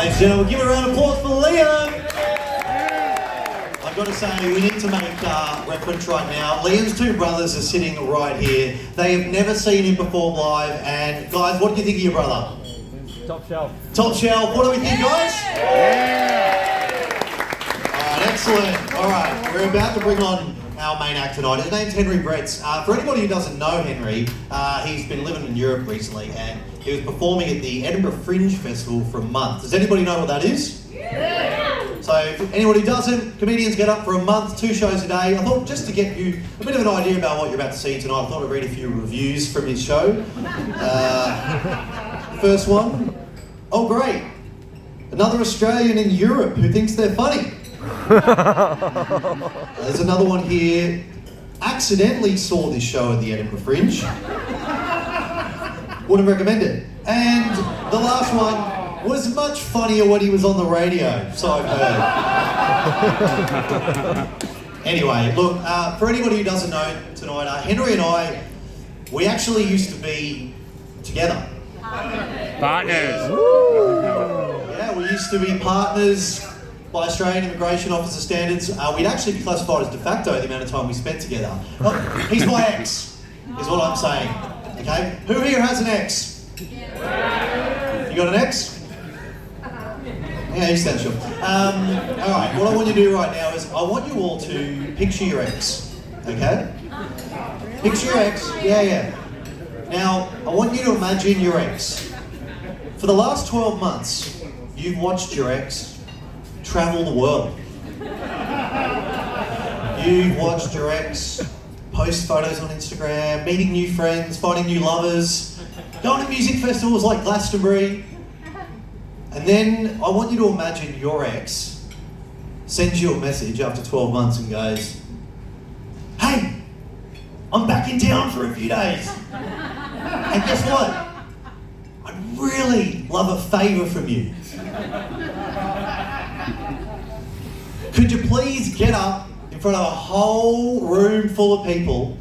Ladies and gentlemen, give a round of applause for Liam. I've got to say, we need to make reference right now. Liam's two brothers are sitting right here. They have never seen him perform live. And guys, what do you think of your brother? Top shelf. Top shelf. What do we think, guys? Yeah! Alright, excellent. Alright, we're about to bring on our main act tonight. His name's Henry Bretz. For anybody who doesn't know Henry, he's been living in Europe recently and he was performing at the Edinburgh Fringe Festival for a month. Does anybody know what that is? Yeah! So, if anybody who doesn't, comedians get up for a month, 2 shows a day. I thought just to get you a bit of an idea about what you're about to see tonight, I thought I'd read a few reviews from his show. First one. Oh, great. Another Australian in Europe who thinks they're funny. There's another one here. Accidentally saw this show at the Edinburgh Fringe. Wouldn't recommend it. And the last one was much funnier when he was on the radio, so I've heard. Anyway, look, for anybody who doesn't know tonight, Henry and I, we actually used to be together. Partners. Yeah, we used to be partners by Australian immigration officer standards. We'd actually be classified as de facto the amount of time we spent together. Look, he's my ex, is what I'm saying. Okay? Who here has an ex? You got an ex? Yeah, you stand sure. Alright, what I want you to do right now is I want you all to picture your ex. Okay? Picture your ex. Yeah. Now, I want you to imagine your ex. For the last 12 months, you've watched your ex travel the world. You've watched your ex post photos on Instagram, meeting new friends, finding new lovers, going to music festivals like Glastonbury. And then I want you to imagine your ex sends you a message after 12 months and goes, "Hey, I'm back in town for a few days. And guess what? I'd really love a favour from you. Could you please get up in front of a whole room full of people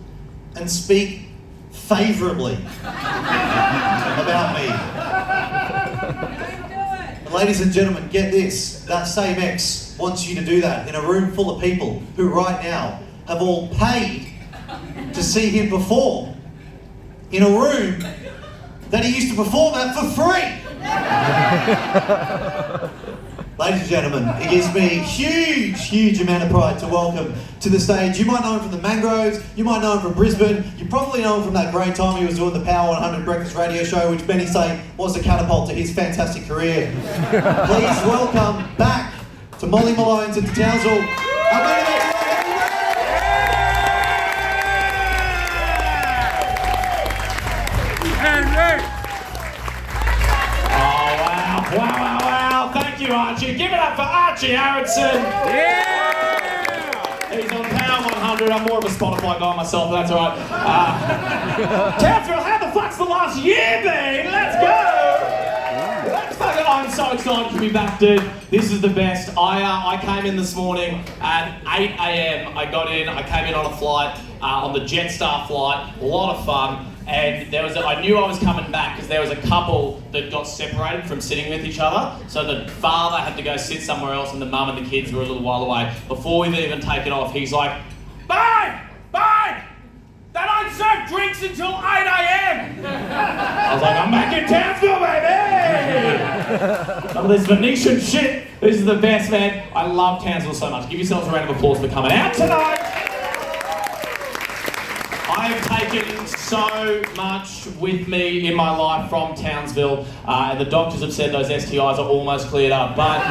and speak favourably about me?" And ladies and gentlemen, get this. That same ex wants you to do that in a room full of people who right now have all paid to see him perform in a room that he used to perform at for free. Ladies and gentlemen, it gives me a huge amount of pride to welcome to the stage. You might know him from the Mangroves, you might know him from Brisbane, you probably know him from that great time he was doing the Power 100 breakfast radio show, which many say was a catapult to his fantastic career. Please welcome back to Malones and to Townsville. Wow. Thank you, Archie. Give it up for Archie Aronson. Yeah! He's on Power 100. I'm more of a Spotify guy myself, but that's alright. Townsville, how the fuck's the last year been? Let's go! I'm so excited to be back, dude. This is the best. I came in this morning at 8 a.m. I got in, I came in on a flight, on the Jetstar flight. A lot of fun. And I knew I was coming back because there was a couple that got separated from sitting with each other. So the father had to go sit somewhere else and the mum and the kids were a little while away. Before we've even taken off, he's like, Bye! They don't serve drinks until 8 a.m. I was like, I'm back in Townsville, baby! Some of this Venetian shit. This is the best, man. I love Townsville so much. Give yourselves a round of applause for coming out tonight. I have taken so much with me in my life from Townsville, and the doctors have said those STIs are almost cleared up, but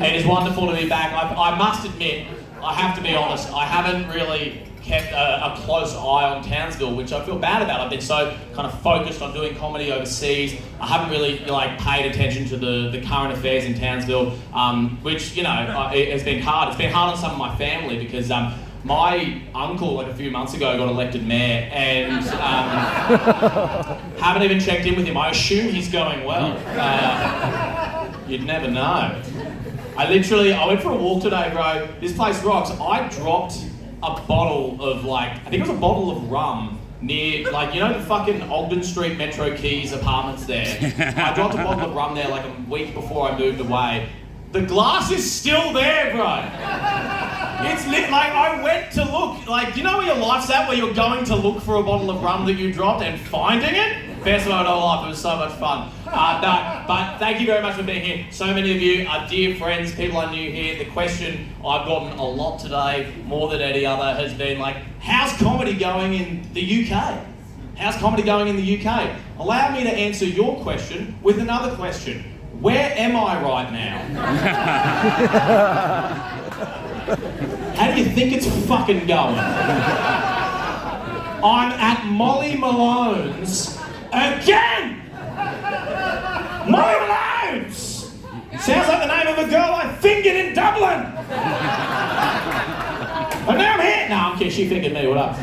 it is wonderful to be back. I must admit, I have to be honest, I haven't really kept a close eye on Townsville, which I feel bad about. I've been so kind of focused on doing comedy overseas. I haven't really paid attention to the current affairs in Townsville, which, it has been hard. It's been hard on some of my family because my uncle, a few months ago, got elected mayor, and haven't even checked in with him. I assume he's going well. You'd never know. I went for a walk today, bro. This place rocks. I dropped a bottle of I think it was a bottle of rum near, like, you know the fucking Ogden Street Metro Keys apartments there? I dropped a bottle of rum there like a week before I moved away. The glass is still there, bro. It's lit, like, I went to look, like, you know where your life's at, where you're going to look for a bottle of rum that you dropped and finding it? Best moment of my life, it was so much fun. No, but thank you very much for being here. So many of you are dear friends, people I knew here. The question I've gotten a lot today, more than any other, has been like, how's comedy going in the UK? How's comedy going in the UK? Allow me to answer your question with another question. Where am I right now? How do you think it's fucking going? I'm at Molly Malones again! Molly Malones! Sounds like the name of a girl I fingered in Dublin! And now I'm here! No, I'm kidding, she fingered me, what up?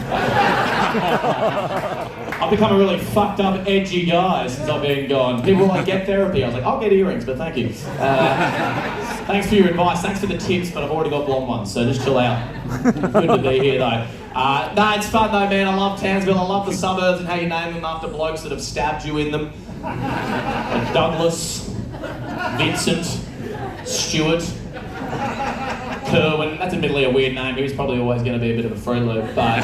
I've become a really fucked up, edgy guy since I've been gone. People were like, get therapy. I was like, I'll get earrings, but thank you. Thanks for your advice, thanks for the tips, but I've already got blonde ones, so just chill out. Good to be here though. No, it's fun though, man. I love Townsville, I love the suburbs and how you name them after blokes that have stabbed you in them. Like Douglas, Vincent, Stuart, Kerwin. That's admittedly a weird name. He was probably always going to be a bit of a Fruit Loop, but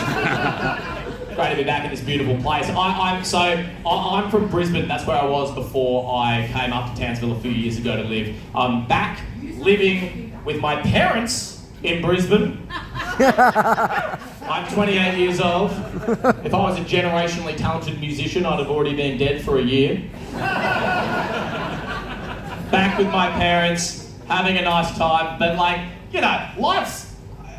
great to be back in this beautiful place. I'm from Brisbane. That's where I was before I came up to Townsville a few years ago to live. I'm back living with my parents in Brisbane. I'm 28 years old. If I was a generationally talented musician, I'd have already been dead for a year. Back with my parents, having a nice time, but like, you know,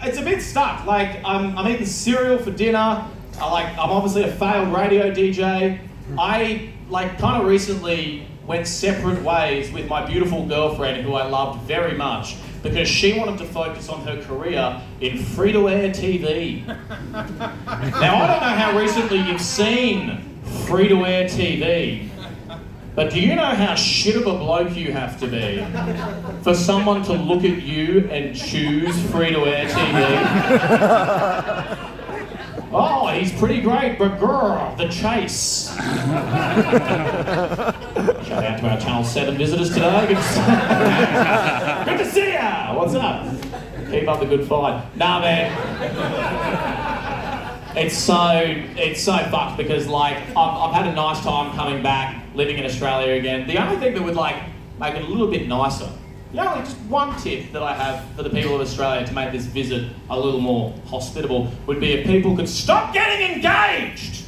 it's a bit stuck. Like, I'm eating cereal for dinner. I'm obviously a failed radio DJ. I, kind of recently went separate ways with my beautiful girlfriend, who I loved very much, because she wanted to focus on her career in free-to-air TV. Now, I don't know how recently you've seen free-to-air TV, but do you know how shit of a bloke you have to be for someone to look at you and choose free-to-air TV? Oh, he's pretty great, but girl, the chase. Shout out to our Channel 7 visitors today. Good to see ya! What's up? Keep up the good fight. Nah, man. It's so fucked because, I've had a nice time coming back, living in Australia again. The only thing that would, make it a little bit nicer, just one tip that I have for the people of Australia to make this visit a little more hospitable would be if people could stop getting engaged.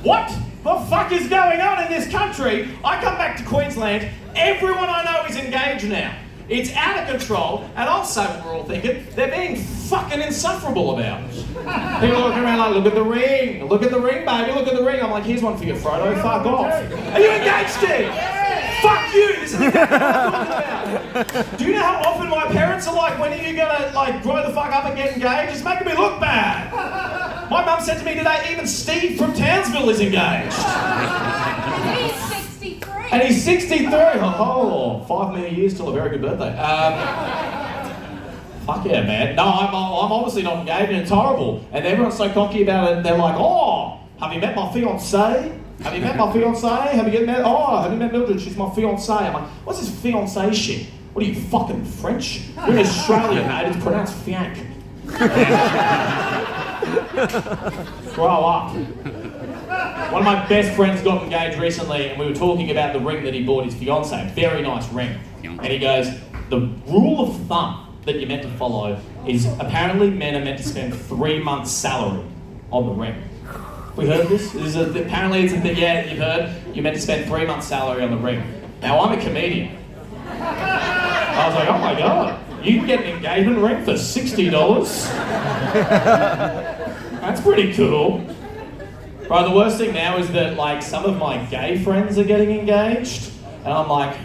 What the fuck is going on in this country? I come back to Queensland, everyone I know is engaged now. It's out of control, and I'll say what we're all thinking, they're being fucking insufferable about it. People are looking around like, look at the ring, baby, look at the ring. I'm like, here's one for you, Frodo, fuck off. Are you engaged, Steve? Fuck you! This is exactly what I'm talking about. Do you know how often my parents are like, when are you gonna grow the fuck up and get engaged? It's making me look bad. My mum said to me today, even Steve from Townsville is engaged. And he's 63. Oh, 5 million years till a very good birthday. Fuck yeah, man. No, I'm obviously not engaged, and it's horrible. And everyone's so cocky about it. They're like, oh, have you met my fiancée? Have you met Mildred? She's my fiancée. I'm like, what's this fiancée shit? What are you, fucking French? We're in Australia, mate. It's pronounced fianc. Grow up. One of my best friends got engaged recently, and we were talking about the ring that he bought his fiancée. Very nice ring. And he goes, the rule of thumb that you're meant to follow is apparently men are meant to spend 3 months' salary on the ring. We heard this? Apparently it's a thing, yeah, you've heard. You're meant to spend 3 months' salary on the ring. Now, I'm a comedian. I was like, oh my God, you can get an engagement ring for $60? That's pretty cool. Right, the worst thing now is that some of my gay friends are getting engaged, and I'm like,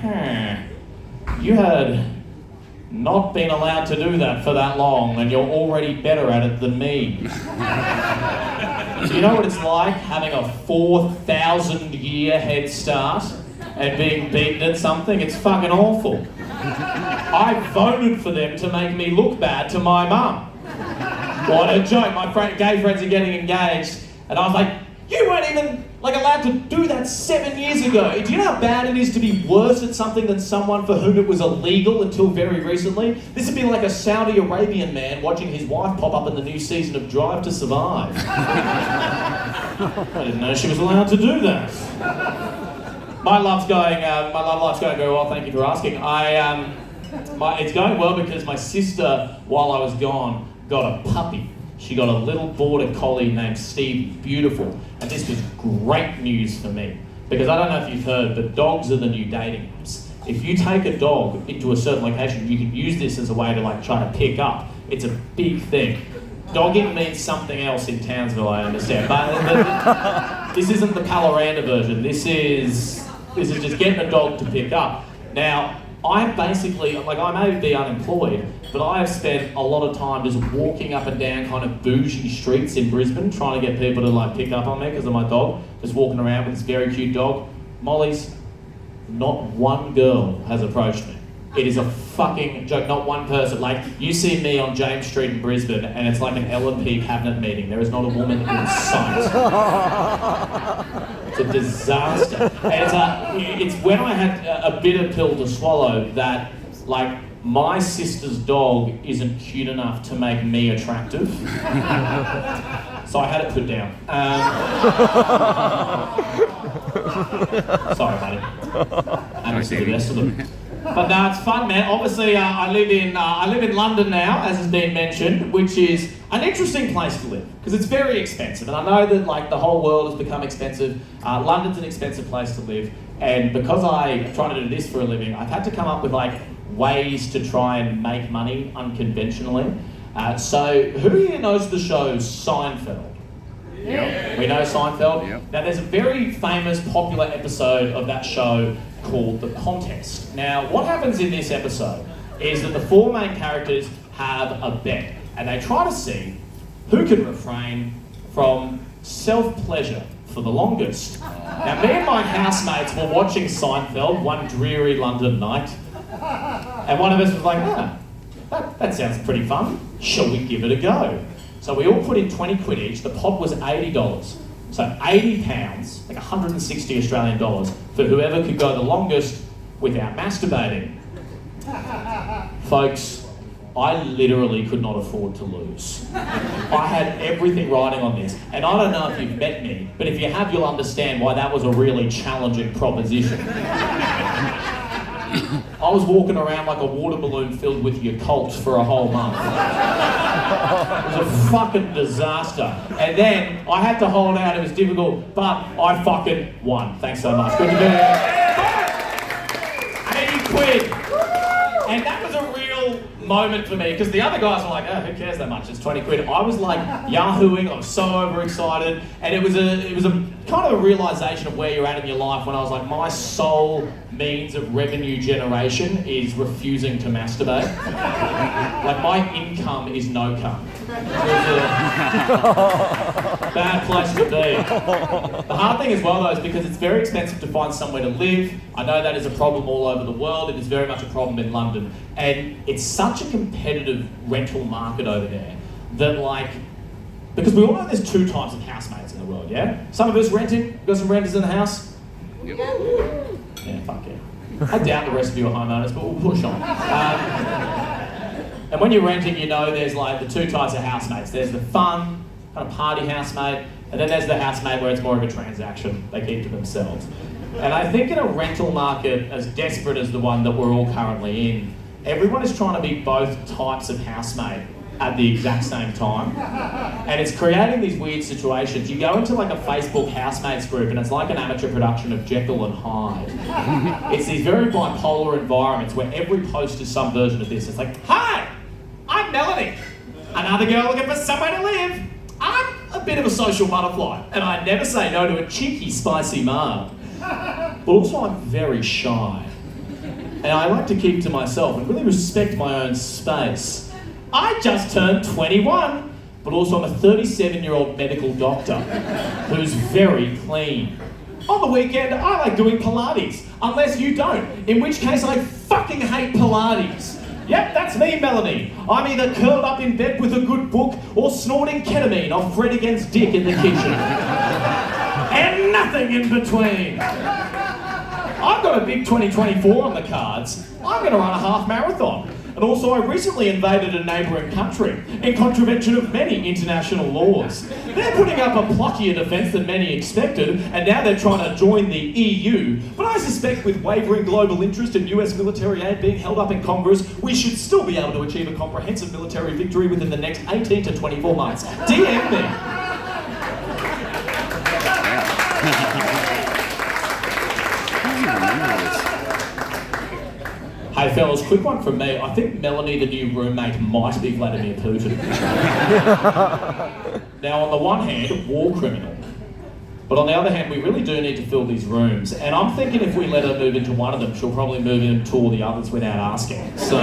you had not been allowed to do that for that long, and you're already better at it than me. Do you know what it's like having a 4,000-year head start and being beaten at something? It's fucking awful. I voted for them to make me look bad to my mum. What a joke. My gay friends are getting engaged, and I was like, You weren't even like allowed to do that 7 years ago. Do you know how bad it is to be worse at something than someone for whom it was illegal until very recently? This would be like a Saudi Arabian man watching his wife pop up in the new season of Drive to Survive. I didn't know she was allowed to do that. My love life's going very well, thank you for asking. It's going well because my sister, while I was gone, got a puppy. She got a little border collie named Stevie, beautiful. And this was great news for me. Because I don't know if you've heard, but dogs are the new dating apps. If you take a dog into a certain location, you can use this as a way to like try to pick up. It's a big thing. Dogging means something else in Townsville, I understand. But this isn't the Palaranda version. This is just getting a dog to pick up. Now, I basically, like I may be unemployed, but I have spent a lot of time just walking up and down kind of bougie streets in Brisbane trying to get people to like pick up on me because of my dog. Just walking around with this very cute dog. Molly's, not one girl has approached me. It is a fucking joke, not one person. Like, you see me on James Street in Brisbane and it's like an L&P cabinet meeting. There is not a woman in sight. It's a disaster. And it's when I had a bitter pill to swallow that, like, my sister's dog isn't cute enough to make me attractive. So I had it put down. Sorry, buddy. And to the rest of them. But no, it's fun, man. Obviously, I live in London now, as has been mentioned, which is an interesting place to live because it's very expensive. And I know that like the whole world has become expensive. London's an expensive place to live, and because I'm trying to do this for a living, I've had to come up with like ways to try and make money unconventionally. So, who here knows the show Seinfeld? Yep. We know Seinfeld. Yep. Now, there's a very famous, popular episode of that show called The Contest. Now, what happens in this episode is that the four main characters have a bet, and they try to see who can refrain from self-pleasure for the longest. Now, me and my housemates were watching Seinfeld one dreary London night, and one of us was like, that sounds pretty fun. Shall we give it a go? So we all put in 20 quid each. The pot was $80. So £80, like 160 Australian dollars, for whoever could go the longest without masturbating. Folks, I literally could not afford to lose. I had everything riding on this. And I don't know if you've met me, but if you have, you'll understand why that was a really challenging proposition. I was walking around like a water balloon filled with Yakult for a whole month. It was a fucking disaster. And then I had to hold out, it was difficult, but I fucking won. Thanks so much. Good to be here. 80 quid. And that was a real moment for me, because the other guys were like, oh, who cares that much, it's 20 quid. I was like yahooing, I was so overexcited, and it was a kind of a realisation of where you're at in your life when I was like, my sole means of revenue generation is refusing to masturbate. Like, my income is no cum. It was a bad place to be. The hard thing as well, though, is because it's very expensive to find somewhere to live. I know that is a problem all over the world. It is very much a problem in London. And it's such a competitive rental market over there that, like, because we all know there's two types of housemates in the world, yeah? Some of us renting, got some renters in the house? Yep. Yeah, fuck yeah. I doubt the rest of you are homeowners, but we'll push on. And when you're renting, you know there's like the two types of housemates. There's the fun, kind of party housemate, and then there's the housemate where it's more of a transaction. They keep to themselves. And I think in a rental market as desperate as the one that we're all currently in, everyone is trying to be both types of housemate at the exact same time. And it's creating these weird situations. You go into like a Facebook housemates group and it's like an amateur production of Jekyll and Hyde. It's these very bipolar environments where every post is some version of this. It's like, hi, I'm Melanie, another girl looking for somewhere to live. I'm a bit of a social butterfly and I never say no to a cheeky, spicy marg. But also I'm very shy. And I like to keep to myself and really respect my own space. I just turned 21, but also I'm a 37-year-old medical doctor who's very clean. On the weekend, I like doing Pilates, unless you don't, in which case I fucking hate Pilates. Yep, that's me, Melanie. I'm either curled up in bed with a good book or snorting ketamine off Fred Against Dick in the kitchen. nothing in between. I've got a big 2024 on the cards. I'm going to run a half marathon. And also, I recently invaded a neighbouring country in contravention of many international laws. They're putting up a pluckier defence than many expected, and now they're trying to join the EU. But I suspect with wavering global interest and US military aid being held up in Congress, we should still be able to achieve a comprehensive military victory within the next 18 to 24 months. DM me. Hey fellas, quick one from me. I think Melanie, the new roommate, might be Vladimir Putin. Now, on the one hand, war criminal. But on the other hand, we really do need to fill these rooms. And I'm thinking if we let her move into one of them, she'll probably move into all the others without asking. So,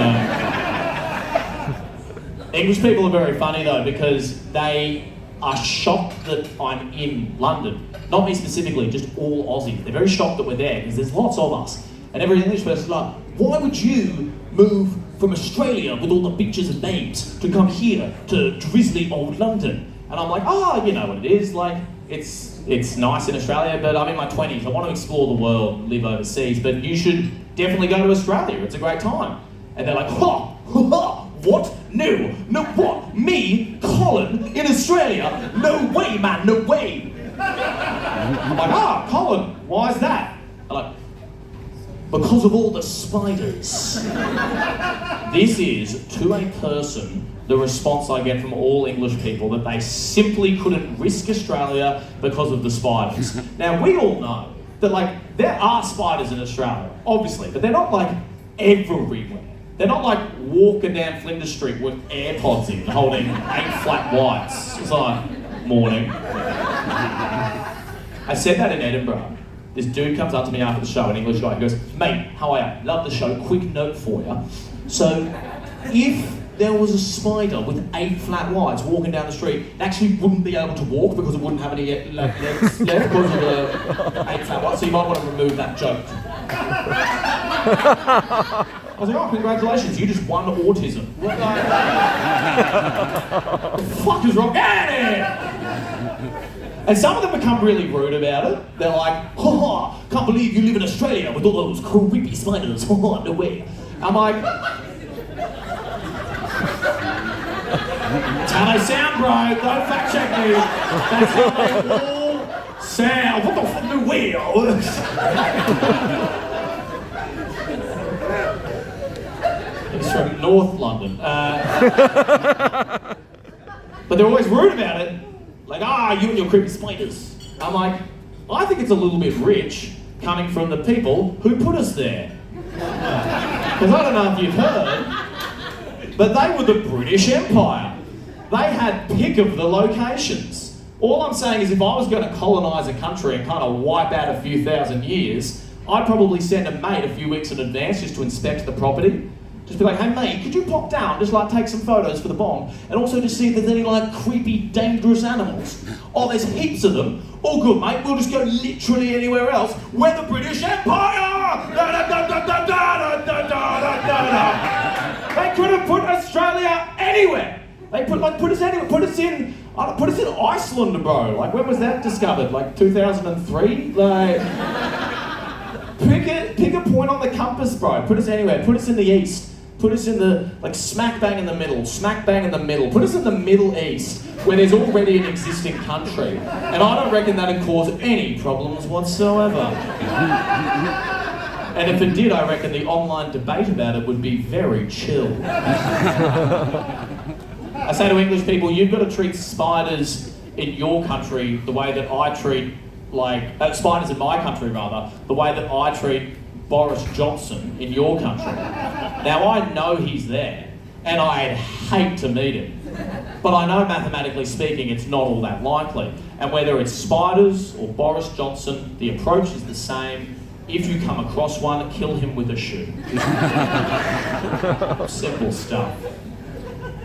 English people are very funny though, because they are shocked that I'm in London. Not me specifically, just all Aussies. They're very shocked that we're there, because there's lots of us. And every English person's like, why would you move from Australia with all the beaches and babes to come here to drizzly old London? And I'm like, you know what it is, like, it's nice in Australia, but I'm in my 20s, I want to explore the world, live overseas, but you should definitely go to Australia, it's a great time. And they're like, what? No, what? Me, Colin, in Australia? No way, man, no way. I'm like, Colin, why is that? I'm like, because of all the spiders. This is, to a person, the response I get from all English people, that they simply couldn't risk Australia because of the spiders. Now, we all know that, like, there are spiders in Australia, obviously, but they're not, like, everywhere. They're not, like, walking down Flinders Street with AirPods in, holding 8 flat whites. It's like, morning. I said that in Edinburgh. This dude comes up to me after the show, an English guy, he goes, mate, how are you? Love the show, quick note for you. So, if there was a spider with 8 flat whites walking down the street, it actually wouldn't be able to walk because it wouldn't have any legs left because of the 8 flat whites, so you might want to remove that joke. I was like, congratulations, you just won autism. What the fuck is wrong? Get out of here! And some of them become really rude about it. They're like, can't believe you live in Australia with all those creepy spiders. No way. I'm like, that's how they sound, bro. Don't fact check me. That's how they all sound. What the fuck, no way. It's from North London. But they're always rude about it. Like, you and your creepy spiders. I'm like, I think it's a little bit rich coming from the people who put us there. Because I don't know if you've heard, but they were the British Empire. They had pick of the locations. All I'm saying is if I was going to colonise a country and kind of wipe out a few thousand years, I'd probably send a mate a few weeks in advance just to inspect the property. Just be like, hey mate, could you pop down, just like take some photos for the bomb, and also just see if there's any like creepy, dangerous animals. Oh, there's heaps of them. All good, mate, we'll just go literally anywhere else. We're the British Empire! They could have put Australia anywhere. They put us anywhere. Put us in Iceland, bro. Like, when was that discovered? Like 2003? Like, pick a point on the compass, bro. Put us anywhere. Put us in the east. Put us in the, like, smack bang in the middle. Smack bang in the middle. Put us in the Middle East, where there's already an existing country. And I don't reckon that'd cause any problems whatsoever. And if it did, I reckon the online debate about it would be very chill. I say to English people, you've got to treat spiders in your country the way that I treat, spiders in my country rather, the way that I treat Boris Johnson in your country. Now, I know he's there, and I'd hate to meet him. But I know, mathematically speaking, it's not all that likely. And whether it's spiders or Boris Johnson, the approach is the same. If you come across one, kill him with a shoe. Simple stuff.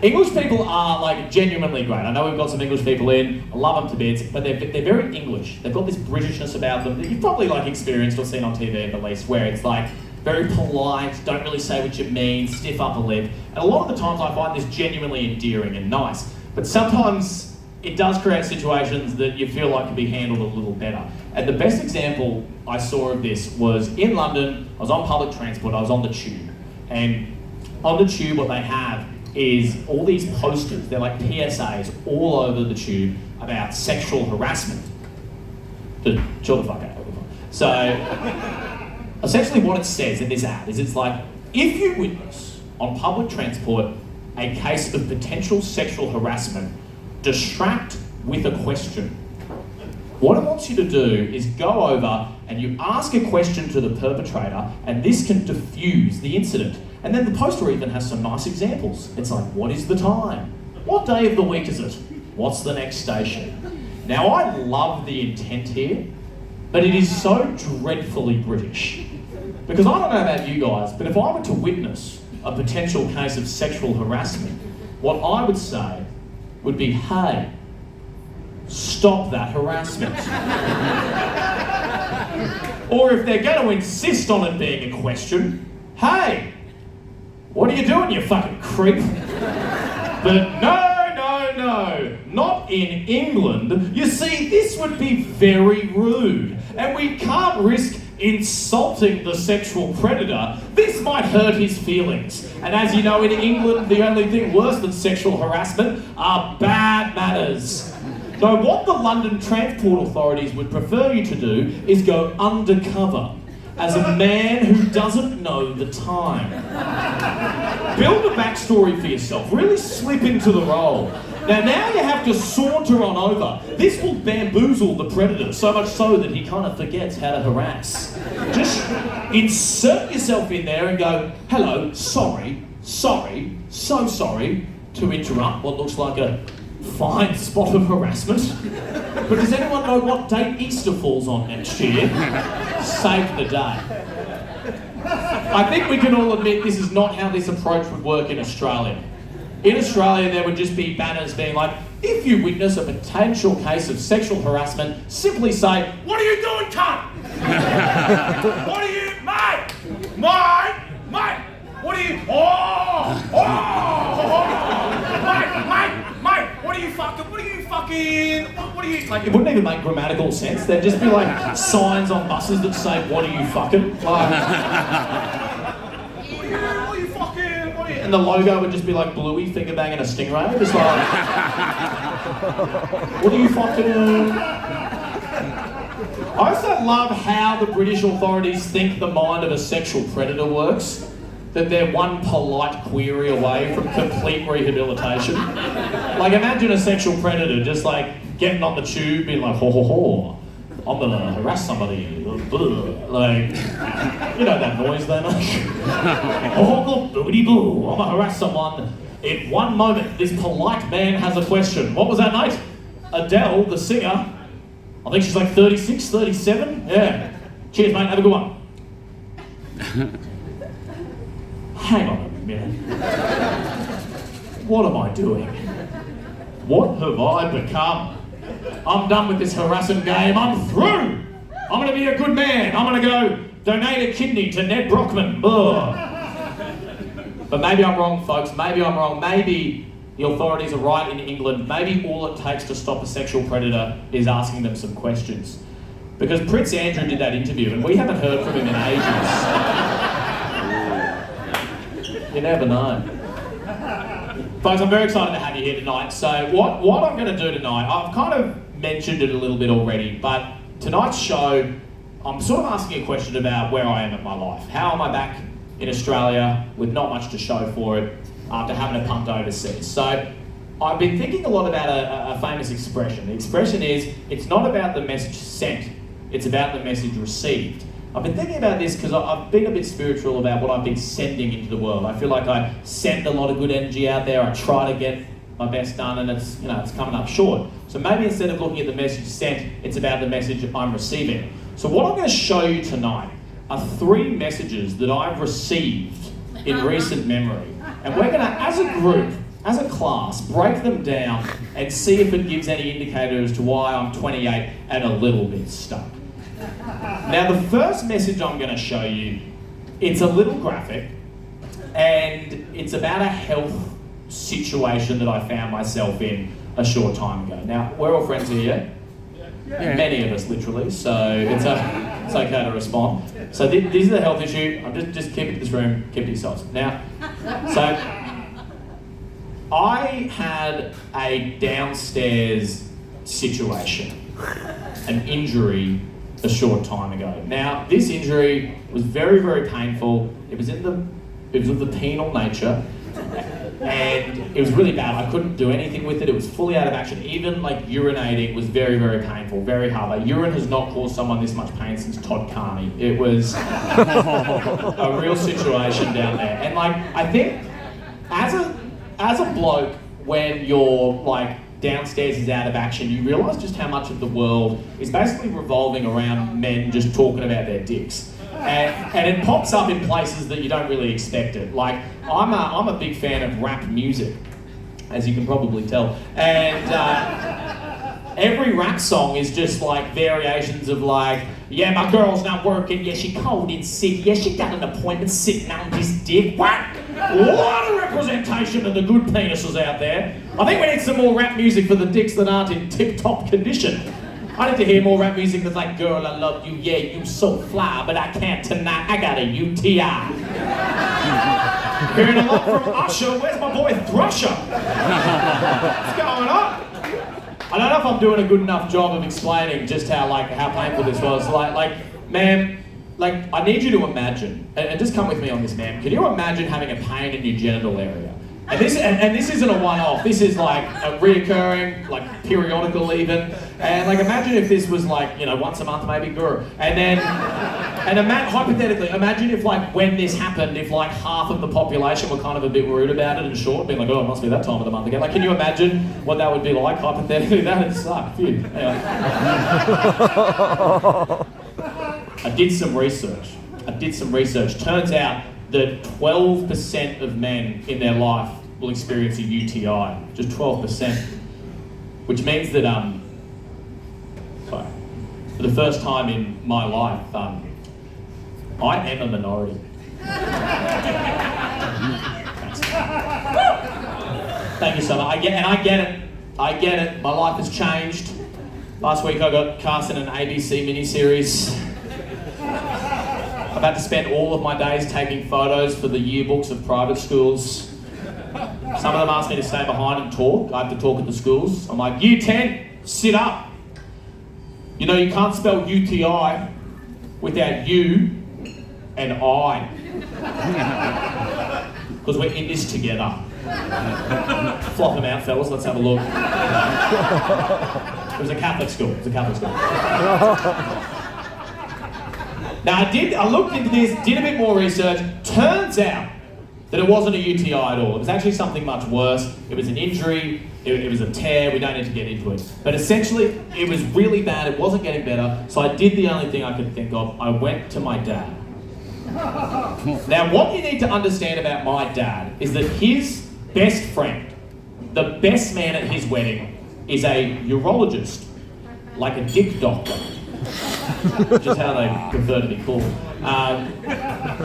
English people are, like, genuinely great. I know we've got some English people in, I love them to bits, but they're very English. They've got this Britishness about them that you've probably, like, experienced or seen on TV at least, where it's, like, very polite, don't really say what you mean, stiff upper lip. And a lot of the times I find this genuinely endearing and nice. But sometimes it does create situations that you feel like can be handled a little better. And the best example I saw of this was in London. I was on public transport, I was on the tube. And on the tube, what they have is all these posters, they're like PSAs all over the tube about sexual harassment. Chill the fuck out. So, essentially what it says in this ad is it's like, if you witness on public transport a case of potential sexual harassment, distract with a question. What it wants you to do is go over and you ask a question to the perpetrator, and this can diffuse the incident. And then the poster even has some nice examples. It's like, what is the time? What day of the week is it? What's the next station? Now, I love the intent here, but it is so dreadfully British. Because I don't know about you guys, but if I were to witness a potential case of sexual harassment, what I would say would be, hey, stop that harassment. Or if they're going to insist on it being a question, hey, what are you doing, you fucking creep? But no, not in England. You see, this would be very rude, and we can't risk insulting the sexual predator. This might hurt his feelings. And as you know, in England, the only thing worse than sexual harassment are bad manners. So what the London Transport Authorities would prefer you to do is go undercover as a man who doesn't know the time. Build a backstory for yourself. Really slip into the role. Now you have to saunter on over. This will bamboozle the predator, so much so that he kind of forgets how to harass. Just insert yourself in there and go, hello, sorry, so sorry to interrupt what looks like a fine spot of harassment. But does anyone know what date Easter falls on next year? Save the day. I think we can all admit this is not how this approach would work in Australia. In Australia, there would just be banners being like, if you witness a potential case of sexual harassment, simply say, what are you doing, cunt? What are you, mate, what are you, mate, what are you fucking, like, it wouldn't even make grammatical sense. There'd just be like signs on buses that say, what are you fucking, like, and the logo would just be like Bluey finger banging a stingray. Just like, what are you fucking? I also love how the British authorities think the mind of a sexual predator works. That they're one polite query away from complete rehabilitation. Like, imagine a sexual predator just like getting on the tube being like, ho, I'm gonna harass somebody. Like, you know that noise they make? Oh, boody boo, I'm gonna harass someone. In one moment, this polite man has a question. What was that, mate? Adele, the singer, I think she's like 36, 37? Yeah. Cheers, mate, have a good one. Hang on a minute. What am I doing? What have I become? I'm done with this harassing game. I'm through. I'm going to be a good man. I'm going to go donate a kidney to Ned Brockman. Ugh. But maybe I'm wrong, folks. Maybe I'm wrong. Maybe the authorities are right in England. Maybe all it takes to stop a sexual predator is asking them some questions. Because Prince Andrew did that interview and we haven't heard from him in ages. You never know. Folks, I'm very excited to have you here tonight. So what I'm going to do tonight, I've kind of mentioned it a little bit already, but tonight's show, I'm sort of asking a question about where I am in my life. How am I back in Australia with not much to show for it after having it pumped overseas? So I've been thinking a lot about a famous expression. The expression is, it's not about the message sent, it's about the message received. I've been thinking about this because I've been a bit spiritual about what I've been sending into the world. I feel like I send a lot of good energy out there. I try to get my best done, and it's coming up short. So maybe instead of looking at the message sent, it's about the message I'm receiving. So what I'm going to show you tonight are 3 messages that I've received in recent memory, and we're going to, as a group, as a class, break them down and see if it gives any indicator as to why I'm 28 and a little bit stuck. Now, the first message I'm going to show you, it's a little graphic, and it's about a health situation that I found myself in a short time ago. Now, we're all friends here, yeah? Many of us, literally, so it's okay to respond. So this is a health issue. I'm just keep it in this room, keep it to yourselves. Now, so I had a downstairs situation, an injury a short time ago. Now, this injury was very, very painful. It was of the penal nature. And it was really bad. I couldn't do anything with it. It was fully out of action. Even like urinating was very, very painful, very hard. Like urine has not caused someone this much pain since Todd Carney. It was a real situation down there. And like, I think as a bloke, when you're like downstairs is out of action, you realise just how much of the world is basically revolving around men just talking about their dicks. And it pops up in places that you don't really expect it. Like, I'm a big fan of rap music, as you can probably tell. And every rap song is just like variations of like, yeah, my girl's not working, yeah, she cold in sick, yeah, she got an appointment sitting on this dick. What a representation of the good penises out there. I think we need some more rap music for the dicks that aren't in tip-top condition. I need to hear more rap music that's like, girl, I love you, yeah, you so fly, but I can't tonight, I got a UTI. Hearing a lot from Usher, where's my boy Thrusher? What's going on? I don't know if I'm doing a good enough job of explaining just how painful this was. Like, ma'am, like, I need you to imagine, and just come with me on this, ma'am, can you imagine having a pain in your genital area? And this isn't a one-off, this is like a reoccurring, like periodical even. And like imagine if this was like, you know, once a month maybe, hypothetically, imagine if like when this happened, if like half of the population were kind of a bit rude about it and short, being like, oh, it must be that time of the month again. Like, can you imagine what that would be like hypothetically? That'd suck, phew. Anyway. I did some research. Turns out that 12% of men in their life will experience a UTI, just 12%, which means that for the first time in my life, I am a minority. Thank you so much. I get it. My life has changed. Last week I got cast in an ABC miniseries. I've had to spend all of my days taking photos for the yearbooks of private schools. Some of them ask me to stay behind and talk. I have to talk at the schools. I'm like, Year 10, sit up. You know, you can't spell UTI without U and I. Because we're in this together. Flop them out, fellas. Let's have a look. It was a Catholic school. Now I looked into this, did a bit more research. Turns out that it wasn't a UTI at all. It was actually something much worse. It was an injury, it was a tear, we don't need to get into it. But essentially, it was really bad, it wasn't getting better, so I did the only thing I could think of. I went to my dad. Now, what you need to understand about my dad is that his best friend, the best man at his wedding, is a urologist, like a dick doctor. Which is how they prefer to be called.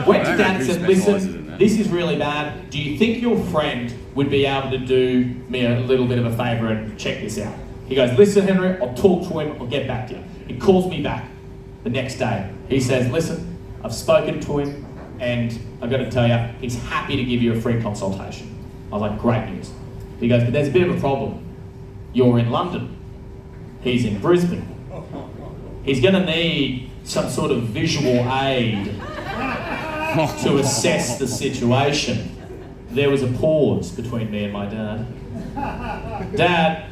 Went to dad and said, listen, this is really bad. Do you think your friend would be able to do me a little bit of a favour and check this out? He goes, listen, Henry, I'll talk to him, I'll get back to you. He calls me back the next day. He says, listen, I've spoken to him and I've got to tell you, he's happy to give you a free consultation. I was like, great news. He goes, but there's a bit of a problem. You're in London. He's in Brisbane. He's going to need some sort of visual aid to assess the situation. There was a pause between me and my dad. Dad,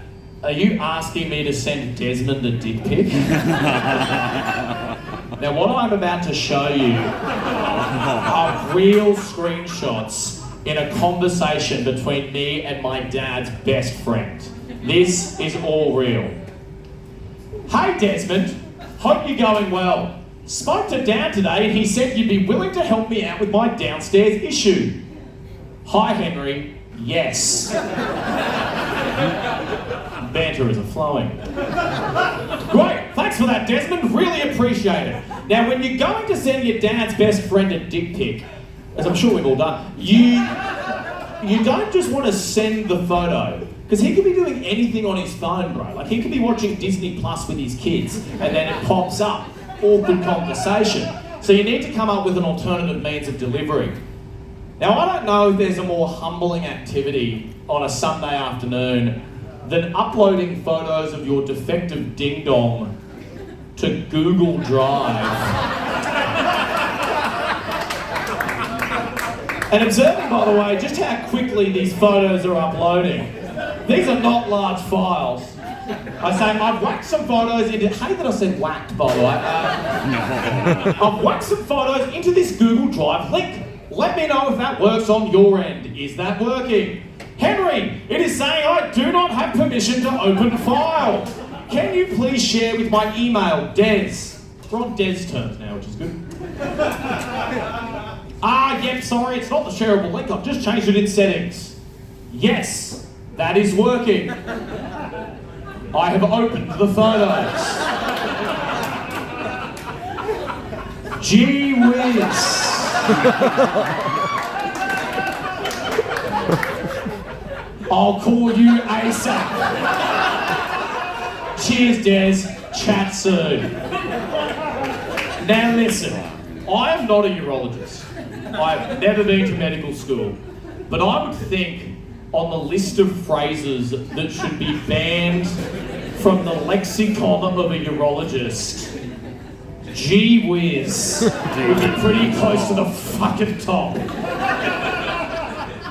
are you asking me to send Desmond a dick pic? Now, what I'm about to show you are real screenshots in a conversation between me and my dad's best friend. This is all real. Hey, Desmond. Hope you're going well. Spoke to Dad today and he said you'd be willing to help me out with my downstairs issue. Hi, Henry. Yes. Banter is flowing. Great. Thanks for that, Desmond. Really appreciate it. Now, when you're going to send your dad's best friend a dick pic, as I'm sure we've all done, you don't just want to send the photo. Because he could be doing anything on his phone, bro. Like, he could be watching Disney Plus with his kids, and then it pops up. Awkward conversation. So you need to come up with an alternative means of delivery. Now, I don't know if there's a more humbling activity on a Sunday afternoon than uploading photos of your defective ding-dong to Google Drive. And observing, by the way, just how quickly these photos are uploading. These are not large files. I say, I've whacked some photos into... Hate that I said whacked, by the way. I've whacked some photos into this Google Drive link. Let me know if that works on your end. Is that working? Henry, it is saying I do not have permission to open file. Can you please share with my email, Des? We're on Des terms now, which is good. Yep, sorry, it's not the shareable link. I've just changed it in settings. Yes, that is working. I have opened the photos. Gee whiz. I'll call you ASAP. Cheers, Des. Chat soon. Now listen, I am not a urologist. I've never been to medical school. But I would think on the list of phrases that should be banned from the lexicon of a urologist, gee whiz would be pretty close to the fucking top.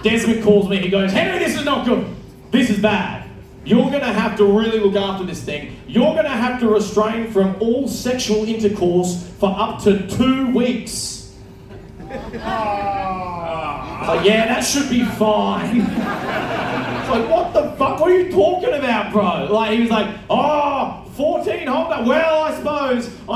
Desmond calls me, he goes, Henry, this is not good. This is bad. You're going to have to really look after this thing. You're going to have to restrain from all sexual intercourse for up to 2 weeks. Like, yeah, that should be fine. It's like, what the fuck? What are you talking about, bro? Like, he was like, 14 holder. Well, I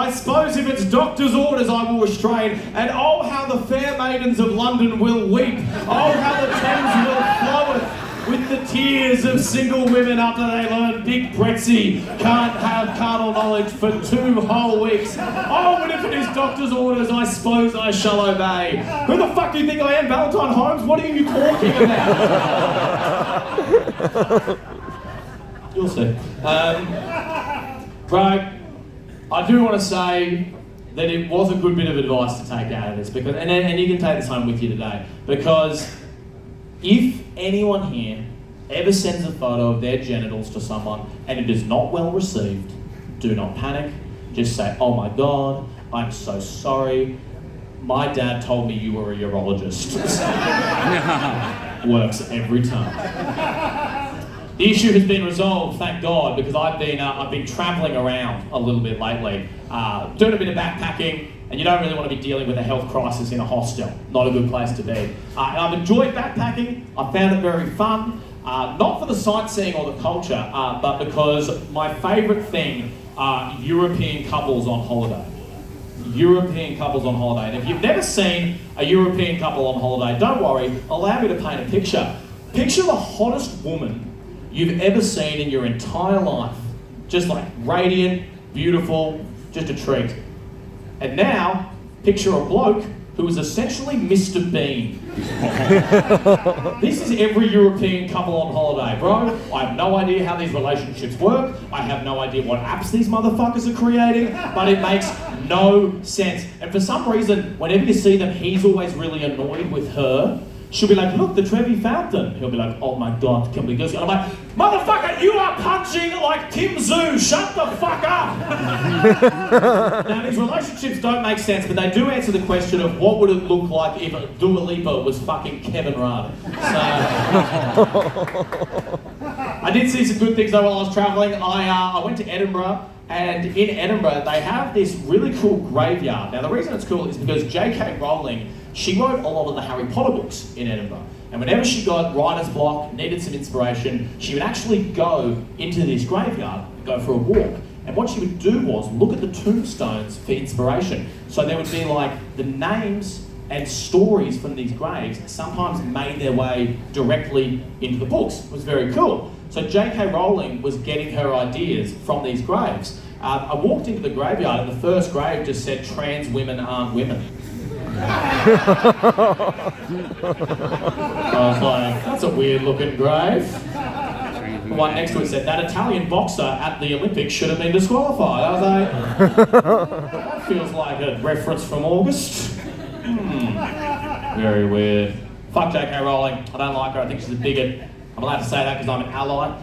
suppose if it's doctor's orders, I will restrain. And oh, how the fair maidens of London will weep. Oh, how the Thames will floweth with the tears of single women after they learn Big Bretzy can't have carnal knowledge for 2 whole weeks. Oh, but if it is doctor's orders, I suppose I shall obey. Who the fuck do you think I am, Valentine Holmes? What are you talking about? You'll see. Right, I do want to say that it was a good bit of advice to take out of this, because, and you can take this home with you today, because if anyone here ever sends a photo of their genitals to someone and it is not well received, do not panic. Just say, oh my God, I'm so sorry. My dad told me you were a urologist. Works every time. The issue has been resolved, thank God, because I've been travelling around a little bit lately, doing a bit of backpacking, and you don't really want to be dealing with a health crisis in a hostel. Not a good place to be. And I've enjoyed backpacking. I found it very fun, not for the sightseeing or the culture, but because my favourite thing are European couples on holiday. European couples on holiday. And if you've never seen a European couple on holiday, don't worry, allow me to paint a picture. Picture the hottest woman you've ever seen in your entire life. Just like radiant, beautiful, just a treat. And now, picture a bloke who is essentially Mr. Bean. This is every European couple on holiday, bro. I have no idea how these relationships work. I have no idea what apps these motherfuckers are creating, but it makes no sense. And for some reason, whenever you see them, he's always really annoyed with her. She'll be like, look, the Trevi Fountain. He'll be like, oh my God, can we go? And I'm like, motherfucker, you are punching like Tim Tszyu. Shut the fuck up. Now, these relationships don't make sense, but they do answer the question of what would it look like if Dua Lipa was fucking Kevin Rudd. So, I did see some good things though while I was travelling. I went to Edinburgh. And in Edinburgh, they have this really cool graveyard. Now, the reason it's cool is because J.K. Rowling, she wrote a lot of the Harry Potter books in Edinburgh. And whenever she got writer's block, needed some inspiration, she would actually go into this graveyard, go for a walk. And what she would do was look at the tombstones for inspiration. So there would be like the names and stories from these graves sometimes made their way directly into the books. It was very cool. So J.K. Rowling was getting her ideas from these graves. I walked into the graveyard and the first grave just said, trans women aren't women. I was like, that's a weird looking grave. the one next to it said, that Italian boxer at the Olympics should have been disqualified. I was like, that feels like a reference from August. Very weird. Fuck J.K. Rowling. I don't like her. I think she's a bigot. I'm allowed to say that because I'm an ally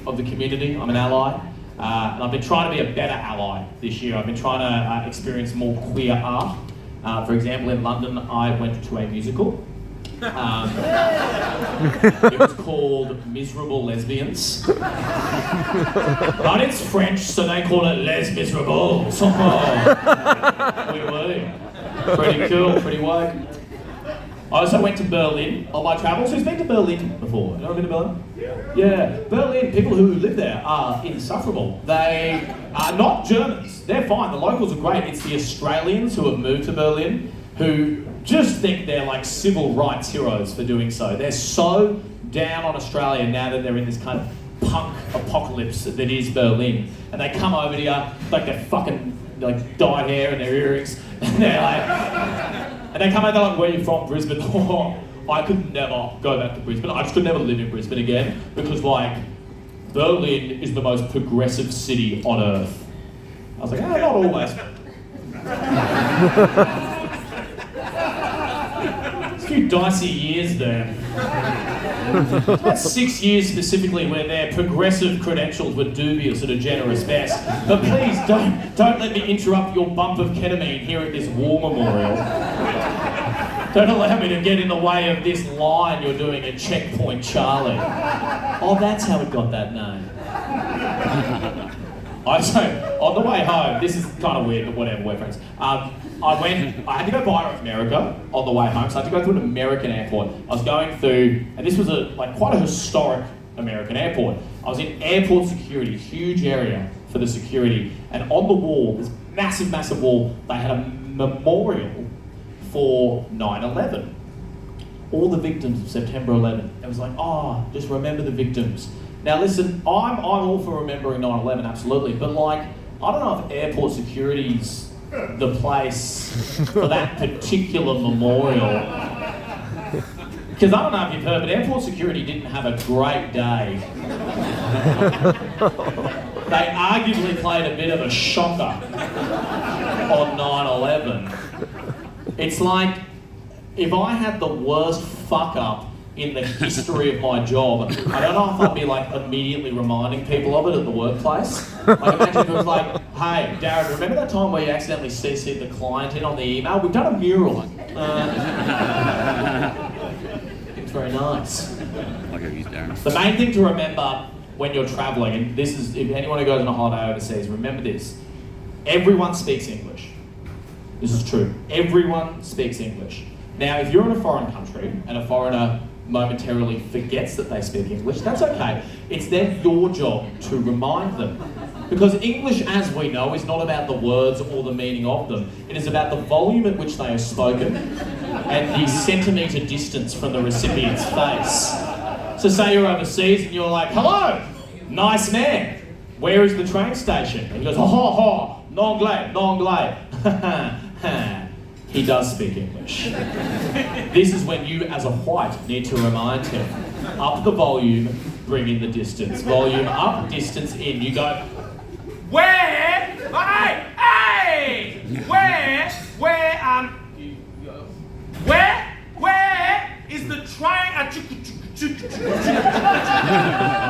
of the community. I'm an ally. And I've been trying to be a better ally this year. I've been trying to experience more queer art. For example, in London, I went to a musical. It was called Miserable Lesbians. But it's French, so they call it Les Miserables. Pretty cool, pretty woke. I also went to Berlin on my travels. Who's been to Berlin before? You ever been to Berlin? Yeah. Berlin, people who live there are insufferable. They are not Germans. They're fine. The locals are great. It's the Australians who have moved to Berlin who just think they're like civil rights heroes for doing so. They're so down on Australia now that they're in this kind of punk apocalypse that is Berlin. And they come over to you like they're fucking like dyed hair and their earrings. And they're like, and they come over, they're like, where are you from? Brisbane. Oh, I could never go back to Brisbane. I just could never live in Brisbane again because like Berlin is the most progressive city on earth. I was like, not always. A few dicey years there. About 6 years specifically where their progressive credentials were dubious at a generous best. But please don't let me interrupt your bump of ketamine here at this war memorial. Don't allow me to get in the way of this line you're doing at Checkpoint Charlie. Oh, that's how it got that name. So, on the way home, this is kind of weird, but whatever, we're friends. I had to go via America on the way home, so I had to go through an American airport. I was going through, and this was quite a historic American airport. I was in airport security, huge area for the security, and on the wall, this massive, massive wall, they had a memorial for 9/11. All the victims of September 11. It was like, just remember the victims. Now listen, I'm all for remembering 9/11, absolutely, but like, I don't know if airport security's the place for that particular memorial. Because I don't know if you've heard, but airport security didn't have a great day. They arguably played a bit of a shocker on 9/11. It's like, if I had the worst fuck up in the history of my job, I don't know if I'd be like immediately reminding people of it at the workplace. Like imagine if it was like, hey, Darren, remember that time where you accidentally CC'd the client in on the email? We've done a mural. It's very nice. I'll go use Darren. The main thing to remember when you're travelling, and this is, if anyone who goes on a holiday overseas, remember this. Everyone speaks English. This is true. Everyone speaks English. Now, if you're in a foreign country and a foreigner momentarily forgets that they speak English, that's okay. It's then your job to remind them. Because English, as we know, is not about the words or the meaning of them. It is about the volume at which they are spoken and the centimetre distance from the recipient's face. So say you're overseas and you're like, hello, nice man, where is the train station? And he goes, n'anglais. He does speak English. This is when you, as a white, need to remind him. Up the volume, bring in the distance. Volume up, distance in. You go, where is the train?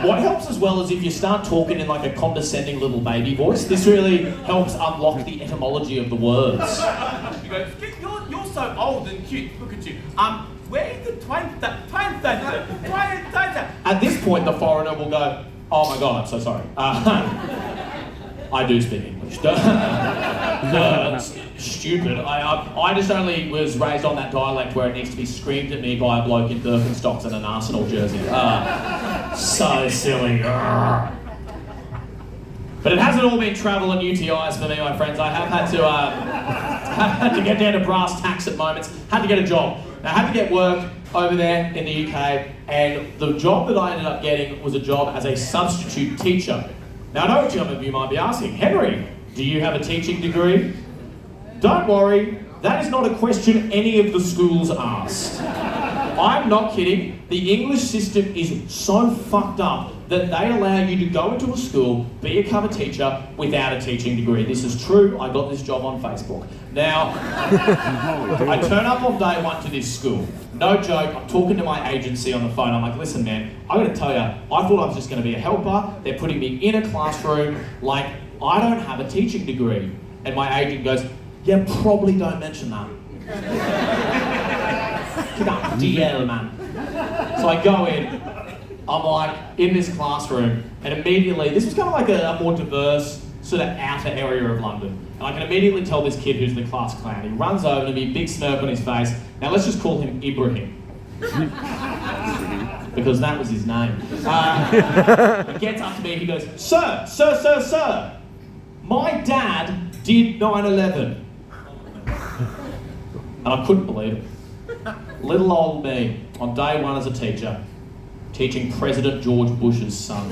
What helps as well is if you start talking in like a condescending little baby voice. This really helps unlock the etymology of the words. You go, you're so old and cute. Look at you. Where's the train station? At this point, the foreigner will go, oh my god, I'm so sorry. I do speak English. Stupid. I just only was raised on that dialect where it needs to be screamed at me by a bloke in Birkenstocks and an Arsenal jersey. So silly. But it hasn't all been travel and UTIs for me, my friends. I have had to get down to brass tacks at moments. Had to get a job. Now, I had to get work over there in the UK, and the job that I ended up getting was a job as a substitute teacher. Now, I know what some of you might be asking. Henry, do you have a teaching degree? Don't worry, that is not a question any of the schools asked. I'm not kidding. The English system is so fucked up that they allow you to go into a school, be a cover teacher without a teaching degree. This is true. I got this job on Facebook. Now, I turn up on day one to this school. No joke, I'm talking to my agency on the phone. I'm like, listen man, I gotta tell you, I thought I was just gonna be a helper. They're putting me in a classroom. Like, I don't have a teaching degree. And my agent goes, yeah, probably don't mention that. Get up, DL, man. So I go in, I'm like in this classroom, and immediately, this was kind of like a more diverse sort of outer area of London. And I can immediately tell this kid who's the class clown. He runs over to me, big smirk on his face. Now let's just call him Ibrahim. Because that was his name. He gets up to me, he goes, sir, my dad did 9/11. And I couldn't believe it. Little old me, on day one as a teacher, teaching President George Bush's son.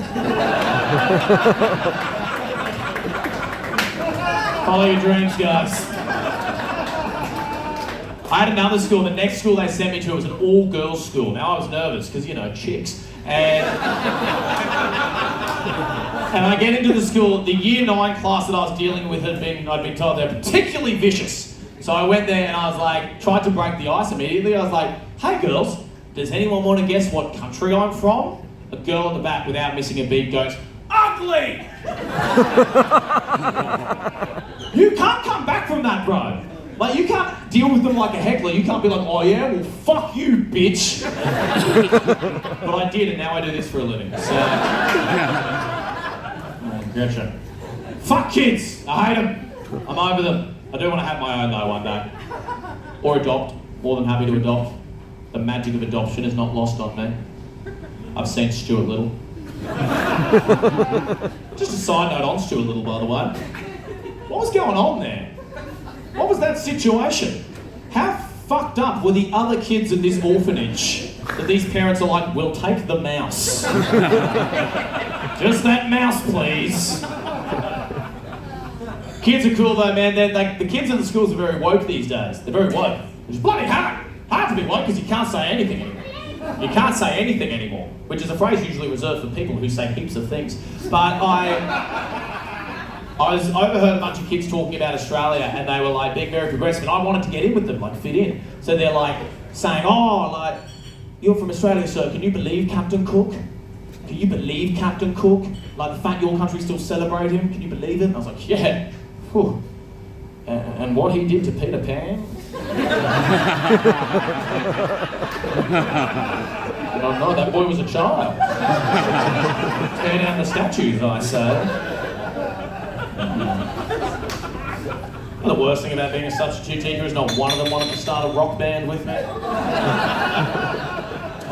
Follow your dreams, guys. I had another school. The next school they sent me to was an all-girls school. Now I was nervous because, you know, chicks. And I get into the school. The year 9 class that I was dealing with I'd been told they're particularly vicious. So I went there and I was like, tried to break the ice immediately. I was like, hey girls, does anyone want to guess what country I'm from? A girl at the back, without missing a beat, goes, ugly! You can't come back from that, bro. Like, you can't deal with them like a heckler. You can't be like, oh yeah, well fuck you, bitch. But I did, and now I do this for a living. So, gotcha. Fuck kids, I hate them. I'm over them. I do want to have my own though one day. Or adopt, more than happy to adopt. The magic of adoption is not lost on me. I've seen Stuart Little. Just a side note on Stuart Little, by the way. What was going on there? What was that situation? How fucked up were the other kids at this orphanage that these parents are like, we'll take the mouse. Just that mouse, please. Kids are cool though, man. The kids in the schools are very woke these days. They're very woke. Which is bloody hard. Hard to be woke because you can't say anything anymore. You can't say anything anymore, which is a phrase usually reserved for people who say heaps of things. But I overheard a bunch of kids talking about Australia, and they were like being very progressive, and I wanted to get in with them, like fit in. So they're like saying, oh, like, you're from Australia, so can you believe Captain Cook? Can you believe Captain Cook? Like the fact your country still celebrate him, can you believe it? And I was like, yeah. Whew. And what he did to Peter Pan? I don't know, that boy was a child. Tear down the statues, I say. The worst thing about being a substitute teacher is not one of them wanted to start a rock band with me.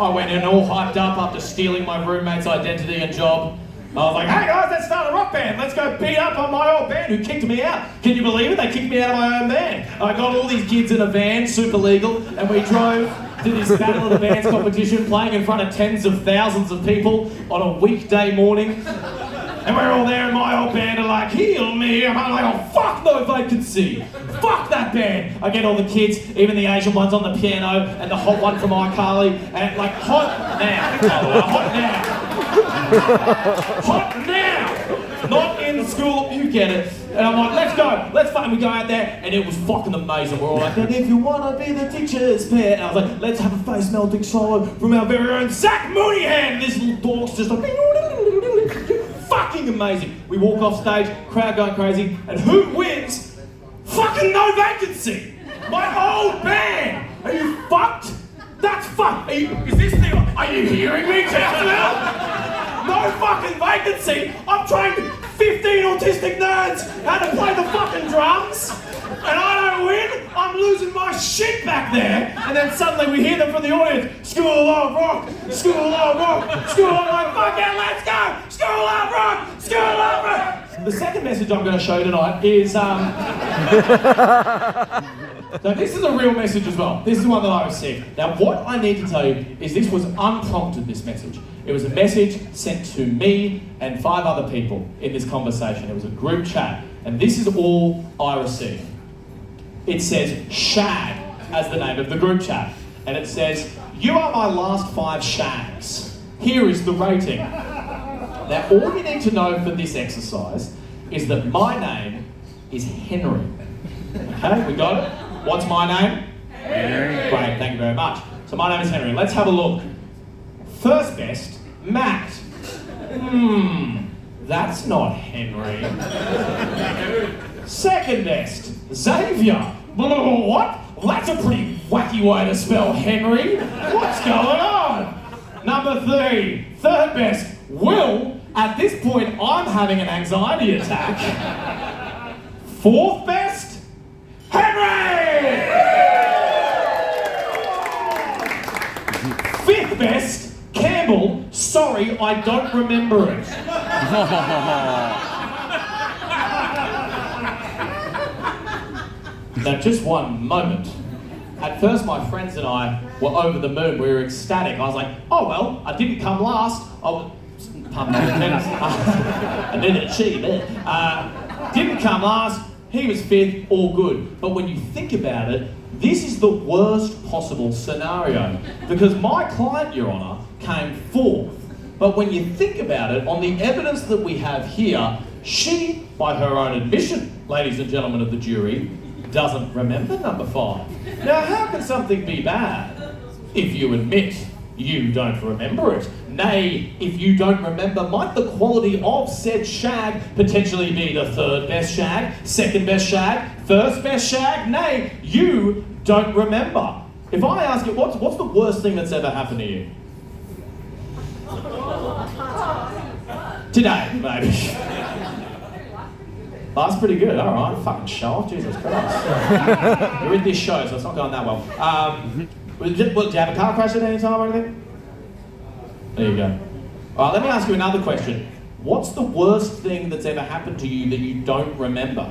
I went in all hyped up after stealing my roommate's identity and job. I was like, hey guys, let's start a rock band. Let's go beat up on my old band who kicked me out. Can you believe it? They kicked me out of my own band. I got all these kids in a van, super legal, and we drove to this Battle of the Bands competition, playing in front of tens of thousands of people on a weekday morning. And we're all there, and my old band are like, heal me. I'm like, oh, fuck no vacancy. Fuck that band. I get all the kids, even the Asian ones on the piano, and the hot one from iCarly, and like, hot now. Hot now. Hot now. Not in school, you get it. And I'm like, let's go, let's fucking, we go out there, and it was fucking amazing. We're all like, and if you want to be the teacher's pet. And I was like, let's have a face melting solo from our very own Zach Mooneyhand. And this little dog's just like, fucking amazing. We walk off stage, crowd going crazy, and who wins? Fucking No Vacancy! My old band! Are you fucked? That's fucked! Are you hearing me, Townsville? No fucking vacancy! I'm trained 15 autistic nerds how to play the fucking drums, and I don't win! I'm losing my shit back there! And then suddenly we hear them from the audience, School of Rock! School of Rock! School of Rock! Fuck it, let's go! School of Rock! School of Rock! The second message I'm going to show you tonight is, so this is a real message as well. This is one that I received. Now what I need to tell you is this was unprompted, this message. It was a message sent to me and 5 other people in this conversation. It was a group chat. And this is all I received. It says Shag as the name of the group chat. And it says, You are my last 5 shags. Here is the rating. Now, all you need to know for this exercise is that my name is Henry. Okay, we got it? What's my name? Henry. Great, thank you very much. So my name is Henry. Let's have a look. First best, Matt. That's not Henry. Second best, Xavier. What? Well, that's a pretty wacky way to spell Henry. What's going on? Number 3, third best, Will. At this point, I'm having an anxiety attack. Fourth best, Henry! Fifth best, Campbell. Sorry, I don't remember it. Now, just one moment. At first, my friends and I were over the moon. We were ecstatic. I was like, oh, well, I didn't come last. I didn't achieve it. Didn't come last. He was 5th, all good. But when you think about it, this is the worst possible scenario. Because my client, Your Honour, came 4th. But when you think about it, on the evidence that we have here, she, by her own admission, ladies and gentlemen of the jury, doesn't remember number 5. Now, how can something be bad if you admit you don't remember it? Nay, if you don't remember, might the quality of said shag potentially be the 3rd best shag, 2nd best shag, 1st best shag? Nay, you don't remember. If I ask you, what's the worst thing that's ever happened to you? Today, maybe. That's pretty good, alright. Fucking show off, Jesus Christ. You're in this show, so it's not going that well. Did you have a car crash at any time or anything? There you go. Alright, let me ask you another question. What's the worst thing that's ever happened to you that you don't remember?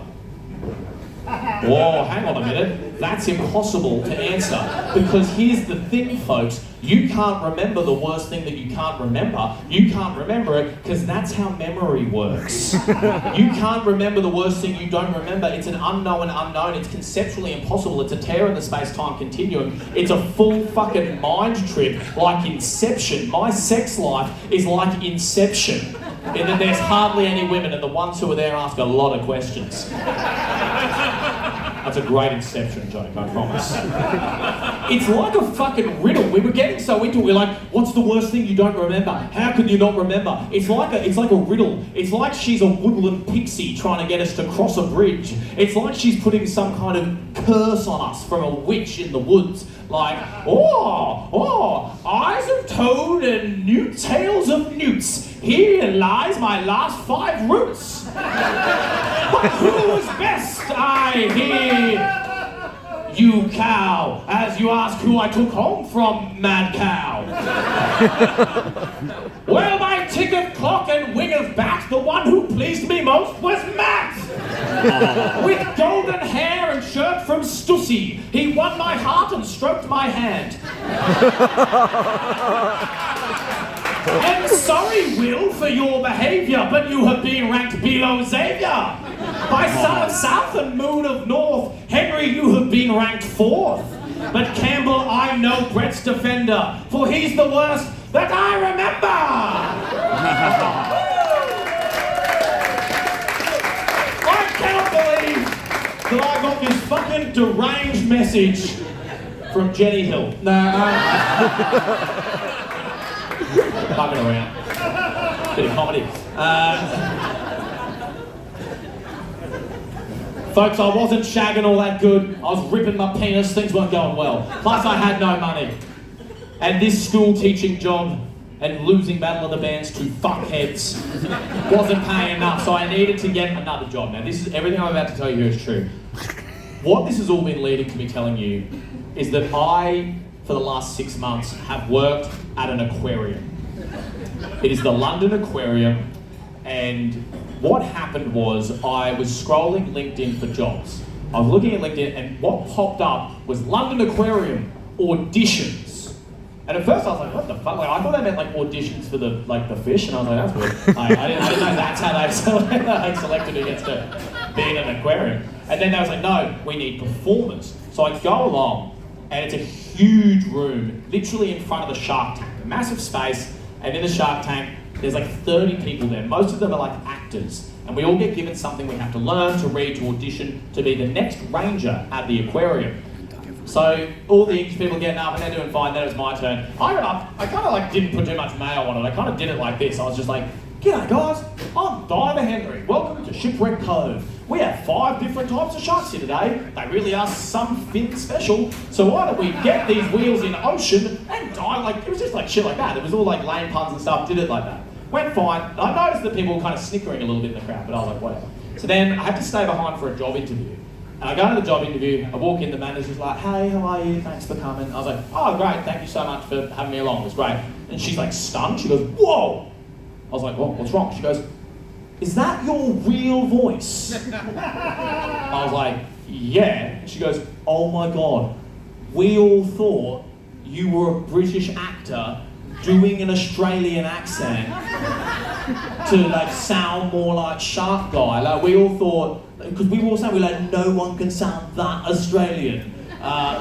Whoa, hang on a minute. That's impossible to answer. Because here's the thing, folks. You can't remember the worst thing that you can't remember. You can't remember it because that's how memory works. You can't remember the worst thing you don't remember. It's an unknown unknown. It's conceptually impossible. It's a tear in the space-time continuum. It's a full fucking mind trip like Inception. My sex life is like Inception. In that there's hardly any women and the ones who are there ask a lot of questions. That's a great Inception joke, I promise. It's like a fucking riddle. We were getting so into it, we're like, what's the worst thing you don't remember? How can you not remember? It's like a riddle. It's like she's a woodland pixie trying to get us to cross a bridge. It's like she's putting some kind of curse on us from a witch in the woods. Like, eyes of toad and newt tails of newts. Here lies my last 5 roots. But who was best? I hear you cow, as you ask who I took home from, mad cow. Well, my tick of clock and wing of bat, the one who pleased me most was Matt. With golden hair and shirt from Stussy, he won my heart and stroked my hand. I'm sorry, Will, for your behaviour, but you have been ranked below Xavier. By Sun of South and Moon of North, Henry, you have been ranked 4th. But Campbell, I'm no Bretz defender, for he's the worst that I remember. I cannot believe that I got this fucking deranged message from Jenny Hill. Fucking around. Bit of comedy. Folks, I wasn't shagging all that good. I was ripping my penis. Things weren't going well. Plus, I had no money. And this school teaching job and losing Battle of the Bands to fuckheads wasn't paying enough, so I needed to get another job. Now, this is everything I'm about to tell you here is true. What this has all been leading to me telling you is that I, for the last 6 months, have worked at an aquarium. It is the London Aquarium, and what happened was I was scrolling LinkedIn for jobs. I was looking at LinkedIn, and what popped up was London Aquarium auditions. And at first I was like, what the fuck? Like, I thought they meant like auditions for the fish, and I was like, that's weird. I didn't know that's how they selected who gets to be in an aquarium. And then they was like, no, we need performers. So I go along, and it's a huge room, literally in front of the shark tank, a massive space, and in the shark tank, there's like 30 people there. Most of them are like actors, and we all get given something we have to learn, to read, to audition, to be the next ranger at the aquarium. So all the English people getting up and they're doing fine, then it was my turn. I got up, I kind of like didn't put too much mayo on it, I kind of did it like this. I was just like, "G'day guys, I'm Diver Henry. Welcome to Shipwreck Cove. We have 5 different types of sharks here today. They really are some fin special. So why don't we get these wheels in ocean and dive?" Like, it was just like shit like that. It was all like lame puns and stuff, did it like that. Went fine. I noticed that people were kind of snickering a little bit in the crowd, but I was like, whatever. So then I had to stay behind for a job interview. And I go to the job interview, I walk in, the manager's like, "Hey, how are you? Thanks for coming." I was like, "Oh, great, thank you so much for having me along, it was great." And she's like stunned, she goes, "Whoa!" I was like, "Well, what's wrong?" She goes, "Is that your real voice?" I was like, "Yeah." She goes, "Oh my God, we all thought you were a British actor doing an Australian accent to like sound more like Shark Guy. Like we all thought, because we were all saying, we're like, no one can sound that Australian.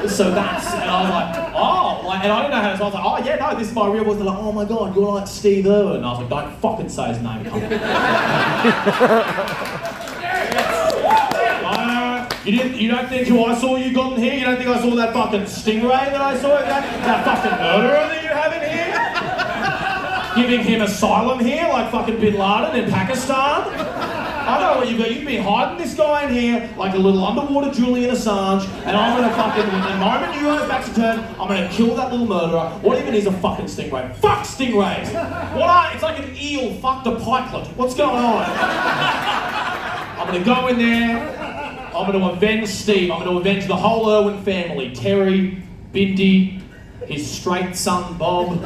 So that's," and I was like, "Oh," like, and I didn't know how to, so I was like, "Oh yeah, no, this is my real voice." They're like, "Oh my God, you're like Steve Irwin." And I was like, "Don't fucking say his name." You don't think who I saw you got in here? You don't think I saw that fucking stingray that I saw? That fucking murderer that you have in here? Giving him asylum here like fucking Bin Laden in Pakistan? I know what you've got. You've been hiding this guy in here like a little underwater Julian Assange, and I'm gonna fucking, the moment you guys back to turn, I'm gonna kill that little murderer. What even is a fucking stingray? Fuck stingrays! It's like an eel fucked a pikelet. What's going on? I'm gonna go in there, I'm gonna avenge Steve, I'm gonna avenge the whole Irwin family. Terry, Bindi, his straight son Bob.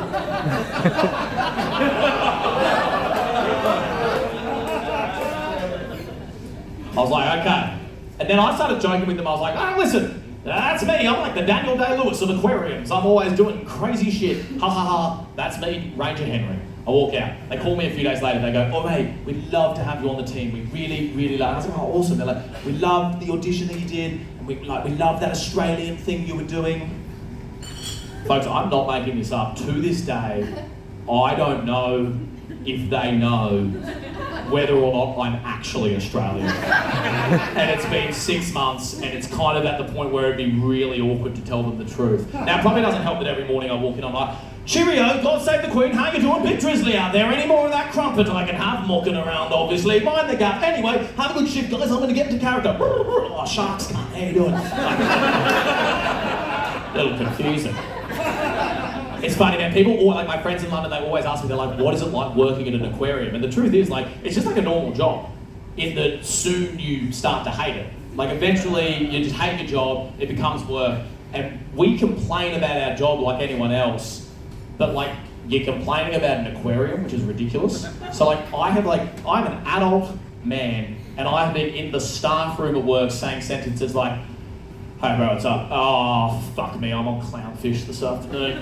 I was like, okay. And then I started joking with them. I was like, "Oh, listen, that's me. I'm like the Daniel Day-Lewis of aquariums. I'm always doing crazy shit. Ha ha ha. That's me, Ranger Henry." I walk out. They call me a few days later. They go, "Oh mate, we'd love to have you on the team. We really, really love." I was like, "Oh, awesome." They're like, "We love the audition that you did, and we love that Australian thing you were doing." Folks, I'm not making this up. To this day, I don't know if they know whether or not I'm actually Australian. And it's been 6 months, and it's kind of at the point where it'd be really awkward to tell them the truth. Now, it probably doesn't help that every morning I walk in, I'm like, "Cheerio, God save the Queen, how you doing? Big drizzly out there, any more of that crumpet I can have mocking around, obviously. Mind the gap. Anyway, have a good shift, guys, I'm going to get into character." "Oh, sharks, cunt, how you doing?" A little confusing. It's funny, man. People, like my friends in London, they always ask me, they're like, "What is it like working in an aquarium?" And the truth is, like, it's just like a normal job. In that soon you start to hate it. Like, eventually you just hate your job, it becomes work. And we complain about our job like anyone else, but like, you're complaining about an aquarium, which is ridiculous. So like, I'm an adult man, and I have been in the staff room at work saying sentences like, "Hey bro, what's up? Oh, fuck me, I'm on clownfish this afternoon.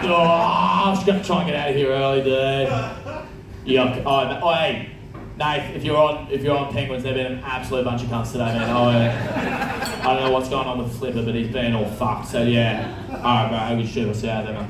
Oh, I'm just gonna try and get out of here early, dude. Yuck. Oh, hey, Nate, if you're on Penguins, they've been an absolute bunch of cunts today, man. I don't know what's going on with Flipper, but he's been all fucked, so yeah. Alright bro, have a good shit, I'll see you out there, man."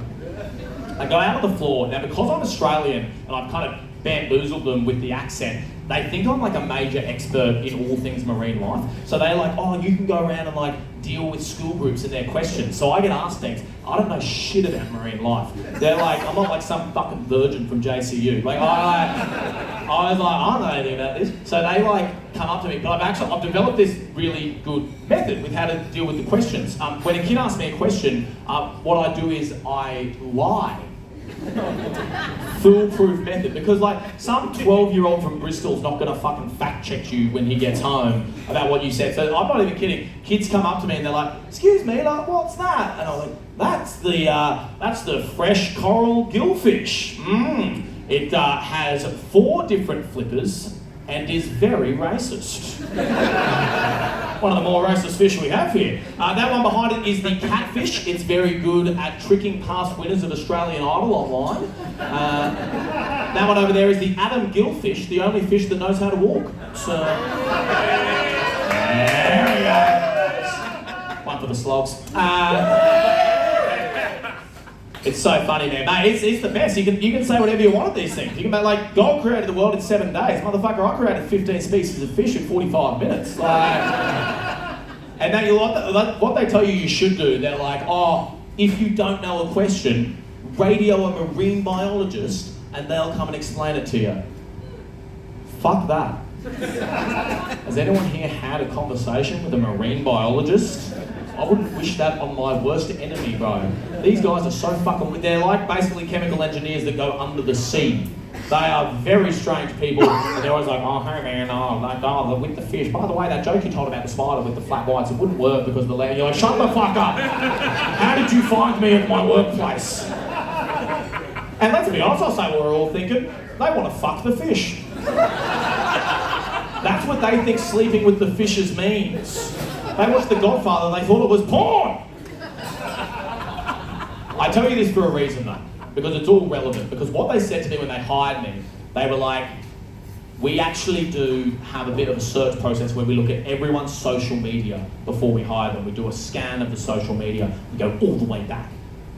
I go out on the floor, now because I'm Australian, and I've kind of bamboozled them with the accent, they think I'm like a major expert in all things marine life. So they're like, "Oh, you can go around and like deal with school groups and their questions." So I get asked things. I don't know shit about marine life. They're like, I'm not like some fucking virgin from JCU. Like I was like, I don't know anything about this. So they like come up to me, but I've developed this really good method with how to deal with the questions. When a kid asks me a question, what I do is I lie. Foolproof method, because like some 12-year-old from Bristol's not gonna fucking fact check you when he gets home about what you said. So I'm not even kidding. Kids come up to me and they're like, "Excuse me, like what's that?" And I'm like, that's the fresh coral gillfish. It has 4 different flippers and is very racist." One of the more racist fish we have here. That one behind it is the catfish. It's very good at tricking past winners of Australian Idol online. That one over there is the Adam gillfish, the only fish that knows how to walk. So, there we go. One for the slogs. It's so funny, man. Mate, it's the best. You can say whatever you want of these things. You can make, like, God created the world in 7 days. Motherfucker, I created 15 species of fish in 45 minutes. And then what they tell you should do, they're like, oh, if you don't know a question, radio a marine biologist and they'll come and explain it to you. Fuck that. Has anyone here had a conversation with a marine biologist? I wouldn't wish that on my worst enemy, bro. These guys are so fucking... They're like basically chemical engineers that go under the sea. They are very strange people, and they're always like, oh, hey man, with the fish. By the way, that joke you told about the spider with the flat whites, it wouldn't work because of the land. You're like, shut the fuck up. How did you find me at my workplace? And let's be honest, I'll say what we're all thinking. They want to fuck the fish. That's what they think sleeping with the fishes means. They watched The Godfather, they thought it was porn. I tell you this for a reason though, because it's all relevant. Because what they said to me when they hired me, they were like, we actually do have a bit of a search process where we look at everyone's social media before we hire them. We do a scan of the social media. We go all the way back.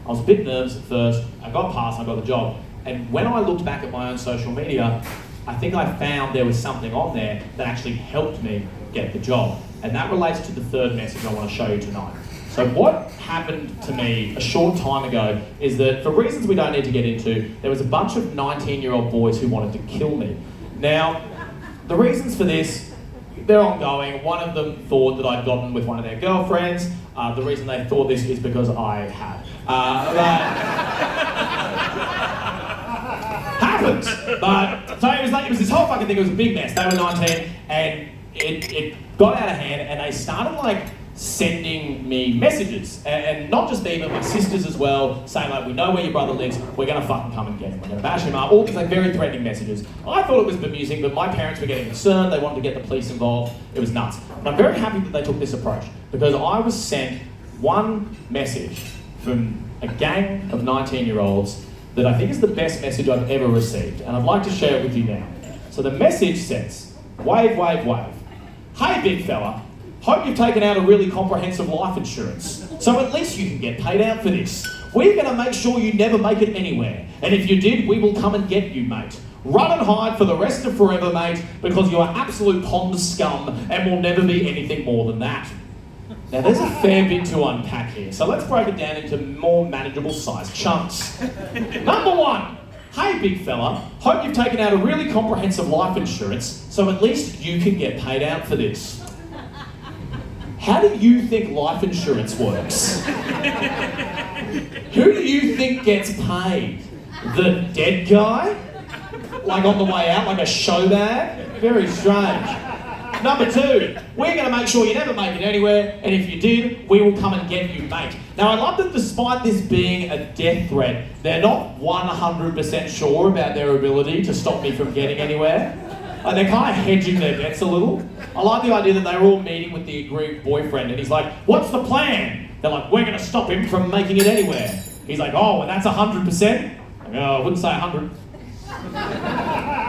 I was a bit nervous at first. I got past, I got the job. And when I looked back at my own social media, I think I found there was something on there that actually helped me get the job. And that relates to the third message I want to show you tonight. So what happened to me a short time ago is that, for reasons we don't need to get into, there was a bunch of 19-year-old boys who wanted to kill me. Now, the reasons for this, they're ongoing. One of them thought that I'd gotten with one of their girlfriends. The reason they thought this is because I had. Happens. But so it was this whole fucking thing. It was a big mess. They were 19, and it got out of hand, and they started like sending me messages, and not just me, but my sisters as well, saying like, we know where your brother lives, we're gonna fucking come and get him, we're gonna bash him up, all these like very threatening messages. I thought it was bemusing, but my parents were getting concerned, they wanted to get the police involved, it was nuts. And I'm very happy that they took this approach, because I was sent one message from a gang of 19-year-olds that I think is the best message I've ever received, and I'd like to share it with you now. So the message says, wave, wave, wave. Hey big fella, hope you've taken out a really comprehensive life insurance, so at least you can get paid out for this. We're going to make sure you never make it anywhere, and if you did, we will come and get you, mate. Run and hide for the rest of forever, mate, because you are absolute pond scum and will never be anything more than that. Now there's a fair bit to unpack here, so let's break it down into more manageable sized chunks. Number one, hey big fella, hope you've taken out a really comprehensive life insurance, so at least you can get paid out for this. How do you think life insurance works? Who do you think gets paid? The dead guy? Like on the way out, like a show bag? Very strange. Number two, we're going to make sure you never make it anywhere, and if you did, we will come and get you, mate. Now, I love that despite this being a death threat, they're not 100% sure about their ability to stop me from getting anywhere. Like, they're kind of hedging their bets a little. I like the idea that they were all meeting with the aggrieved boyfriend, and he's like, what's the plan? They're like, we're going to stop him from making it anywhere. He's like, oh, and that's 100%? I wouldn't say 100.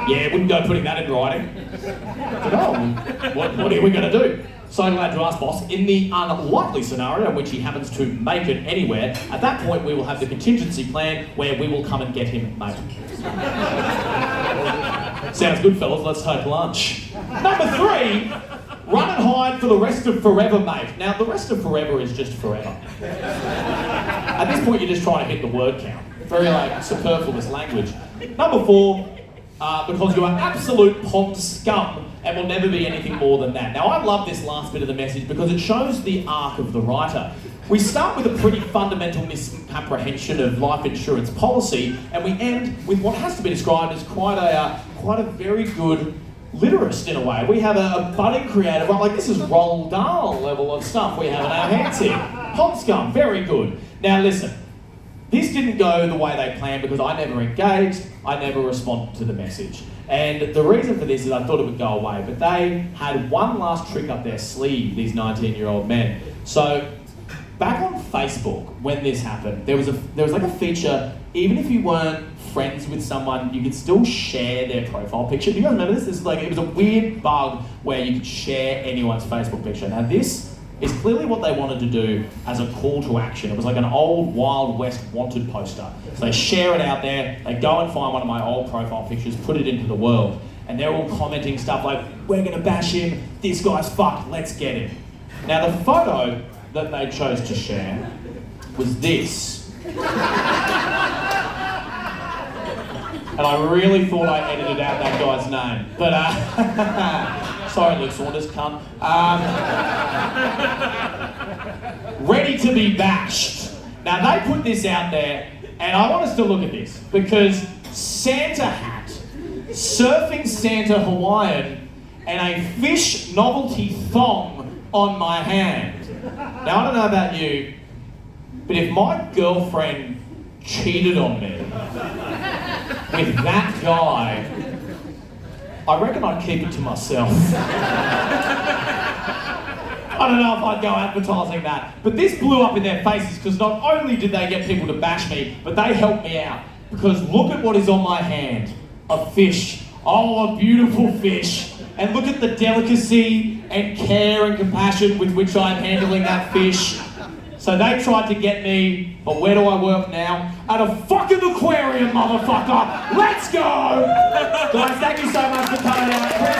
Yeah, wouldn't go putting that in writing. But, what are we going to do? So glad to ask, boss. In the unlikely scenario in which he happens to make it anywhere, at that point we will have the contingency plan where we will come and get him, mate. Sounds good, fellas. Let's take lunch. Number three, run and hide for the rest of forever, mate. Now, the rest of forever is just forever. At this point, you're just trying to hit the word count. Very, like, superfluous language. Number four, because you are absolute pond scum and will never be anything more than that. Now, I love this last bit of the message because it shows the arc of the writer. We start with a pretty fundamental misapprehension of life insurance policy, and we end with what has to be described as quite a very good literist in a way. We have a budding creator, right? Like, this is Roald Dahl level of stuff we have in our hands here. Pond scum, very good. Now listen, this didn't go the way they planned because I never engaged, I never responded to the message. And the reason for this is I thought it would go away, but they had one last trick up their sleeve, these 19-year-old men. So, back on Facebook, when this happened, there was like a feature, even if you weren't friends with someone, you could still share their profile picture. Do you guys remember this? It was a weird bug where you could share anyone's Facebook picture. Now this is clearly what they wanted to do as a call to action. It was like an old Wild West wanted poster. So they share it out there, they go and find one of my old profile pictures, put it into the world, and they're all commenting stuff like, we're gonna bash him, this guy's fucked, let's get him. Now the photo that they chose to share was this. And I really thought I edited out that guy's name. But, sorry Luke Saunders, cunt. Ready to be bashed. Now they put this out there, and I want us to look at this, because Santa hat, surfing Santa Hawaiian, and a fish novelty thong on my hand. Now I don't know about you, but if my girlfriend cheated on me with that guy, I reckon I'd keep it to myself. I don't know if I'd go advertising that. But this blew up in their faces because not only did they get people to bash me, but they helped me out. Because look at what is on my hand. A fish. Oh, a beautiful fish. And look at the delicacy and care and compassion with which I'm handling that fish. So they tried to get me, but where do I work now? At a fucking aquarium, motherfucker! Let's go! Guys, thank you so much for coming out.